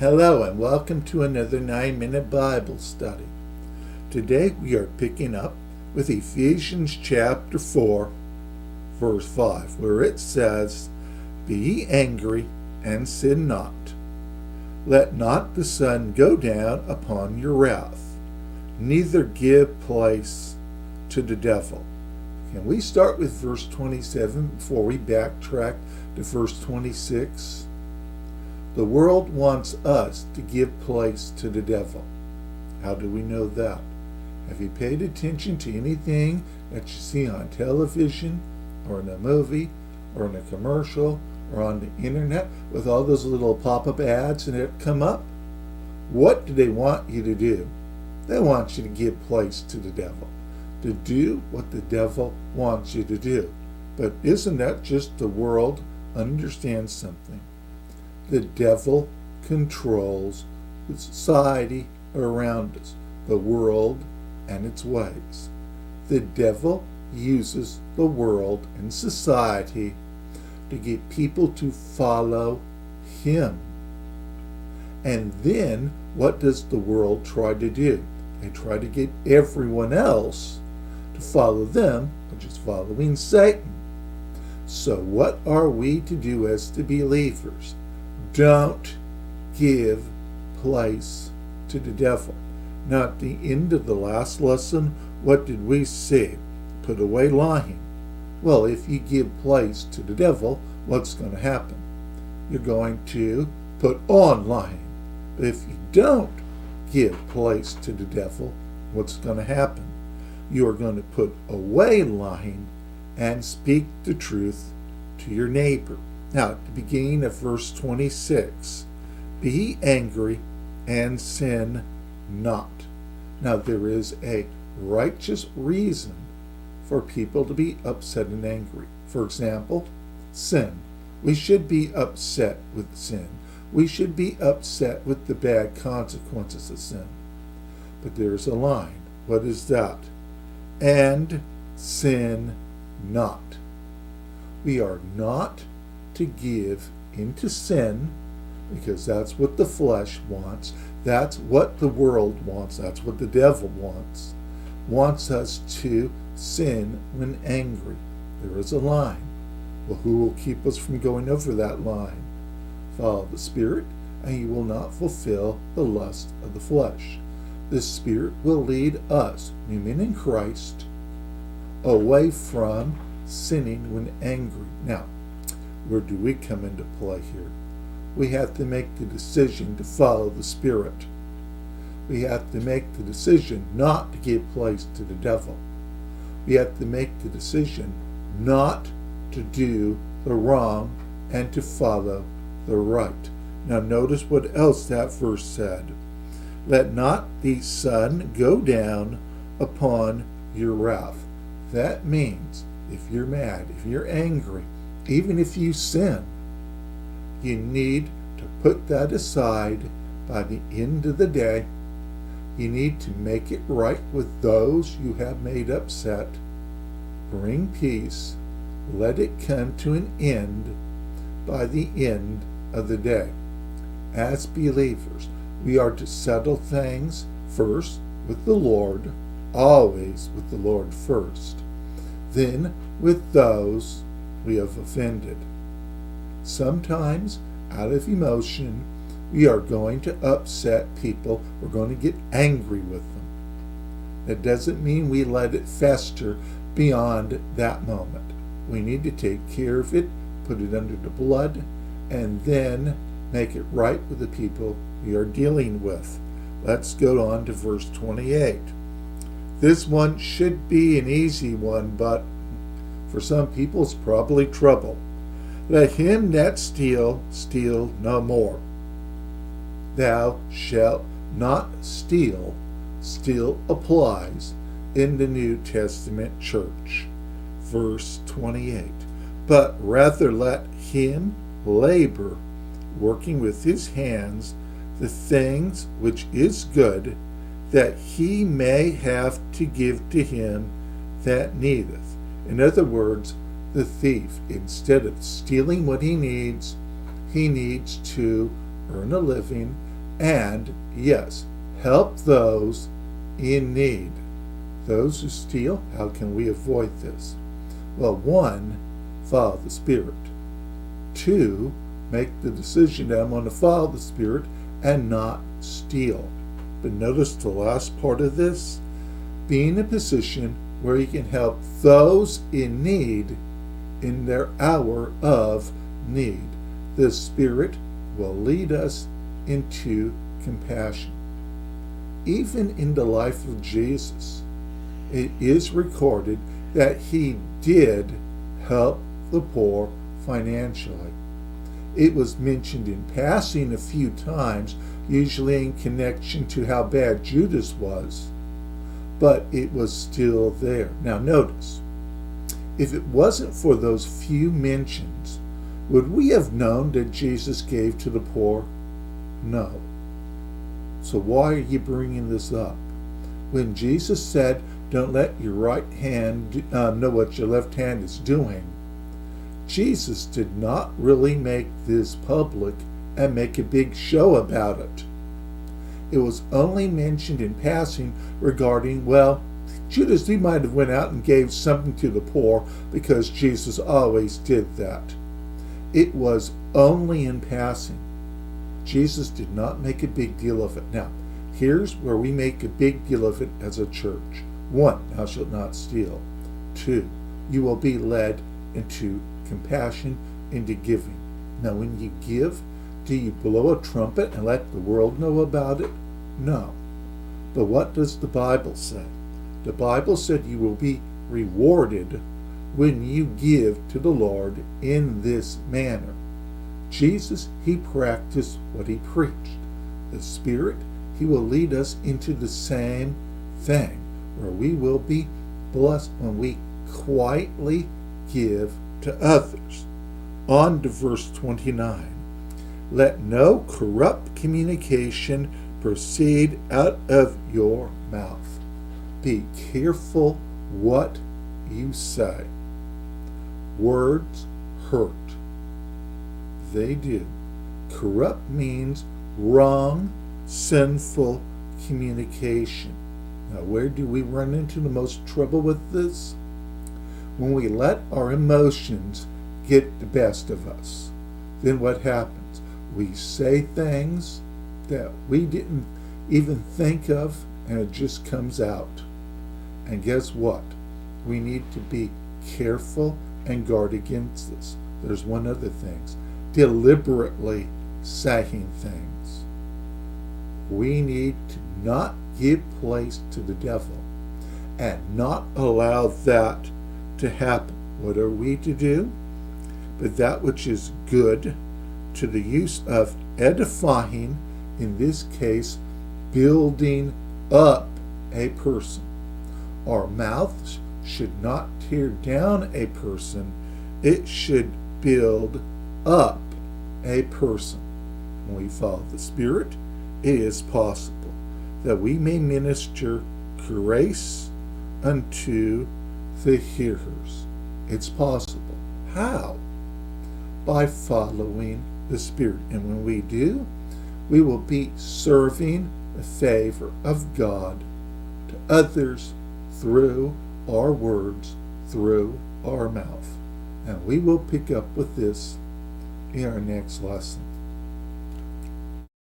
Hello and welcome to another 9-minute Bible study. Today we are picking up with Ephesians chapter 4, verse 5, where it says, "Be ye angry and sin not. Let not the sun go down upon your wrath, neither give place to the devil." Can we start with verse 27 before we backtrack to verse 26? The world wants us to give place to the devil. How do we know that? Have you paid attention to anything that you see on television or in a movie or in a commercial or on the internet with all those little pop-up ads and it come up? What do they want you to do? They want you to give place to the devil, to do what the devil wants you to do. But isn't that just the world? Understand something. The devil controls the society around us, the world and its ways. The devil uses the world and society to get people to follow him. And then what does the world try to do? They try to get everyone else to follow them, which is following Satan. So what are we to do as the believers? Don't give place to the devil. Now, at the end of the last lesson, what did we say? Put away lying. Well, if you give place to the devil, what's going to happen? You're going to put on lying. But if you don't give place to the devil, what's going to happen? You are going to put away lying and speak the truth to your neighbor. Now, at the beginning of verse 26, be angry and sin not. Now, there is a righteous reason for people to be upset and angry. For example, sin. We should be upset with sin. We should be upset with the bad consequences of sin. But there's a line. What is that? And sin not. We are not to give into sin, because that's what the flesh wants. That's what the world wants. That's what the devil wants us to sin when angry. There is a line. Well, who will keep us from going over that line? Follow the Spirit, and you will not fulfill the lust of the flesh. The Spirit will lead us, men in Christ, away from sinning when angry. Now, where do we come into play here? We have to make the decision to follow the Spirit. We have to make the decision not to give place to the devil. We have to make the decision not to do the wrong and to follow the right. Now notice what else that verse said. Let not the sun go down upon your wrath. That means if you're mad, if you're angry, even if you sin, you need to put that aside by the end of the day. You need to make it right with those you have made upset. Bring peace. Let it come to an end by the end of the day. As believers, we are to settle things first with the Lord, always with the Lord first, then with those we have offended. Sometimes, out of emotion, we are going to upset people. We're going to get angry with them. That doesn't mean we let it fester beyond that moment. We need to take care of it, put it under the blood, and then make it right with the people we are dealing with. Let's go on to verse 28. This one should be an easy one, but for some people it's probably trouble. Let him that steal no more. Thou shalt not steal still applies in the New Testament church. Verse 28. But rather let him labor, working with his hands the things which is good, that he may have to give to him that needeth. In other words, the thief, instead of stealing what he needs to earn a living and, yes, help those in need. Those who steal, how can we avoid this? Well, 1, follow the Spirit. 2, make the decision that I'm going to follow the Spirit and not steal. But notice the last part of this, be in a position where you can help those in need in their hour of need. The Spirit will lead us into compassion. Even in the life of Jesus, it is recorded that he did help the poor financially. It was mentioned in passing a few times, usually in connection to how bad Judas was, but it was still there. Now notice, if it wasn't for those few mentions, would we have known that Jesus gave to the poor? No. So why are you bringing this up? When Jesus said, don't let your right hand know what your left hand is doing, Jesus did not really make this public and make a big show about it. It was only mentioned in passing regarding, well, Judas, he might have went out and gave something to the poor because Jesus always did that. It was only in passing. Jesus did not make a big deal of it. Now, here's where we make a big deal of it as a church. 1, thou shalt not steal. 2, you will be led into compassion, into giving. Now, when you give, do you blow a trumpet and let the world know about it? No. But what does the Bible say? The Bible said you will be rewarded when you give to the Lord in this manner. Jesus, he practiced what he preached. The Spirit, he will lead us into the same thing, where we will be blessed when we quietly give to others. On to verse 29. Let no corrupt communication proceed out of your mouth. Be careful what you say. Words hurt. They do. Corrupt means wrong, sinful communication. Now, where do we run into the most trouble with this? When we let our emotions get the best of us. Then what happens? We say things that we didn't even think of, and it just comes out. And guess what? We need to be careful and guard against this. There's one other thing. Deliberately saying things. We need to not give place to the devil and not allow that to happen. What are we to do? But that which is good to the use of edifying, in this case, building up a person. Our mouths should not tear down a person. It should build up a person. When we follow the Spirit, it is possible that we may minister grace unto the hearers. It's possible. How? By following the Spirit. And when we do, we will be serving the favor of God to others through our words, through our mouth. And we will pick up with this in our next lesson.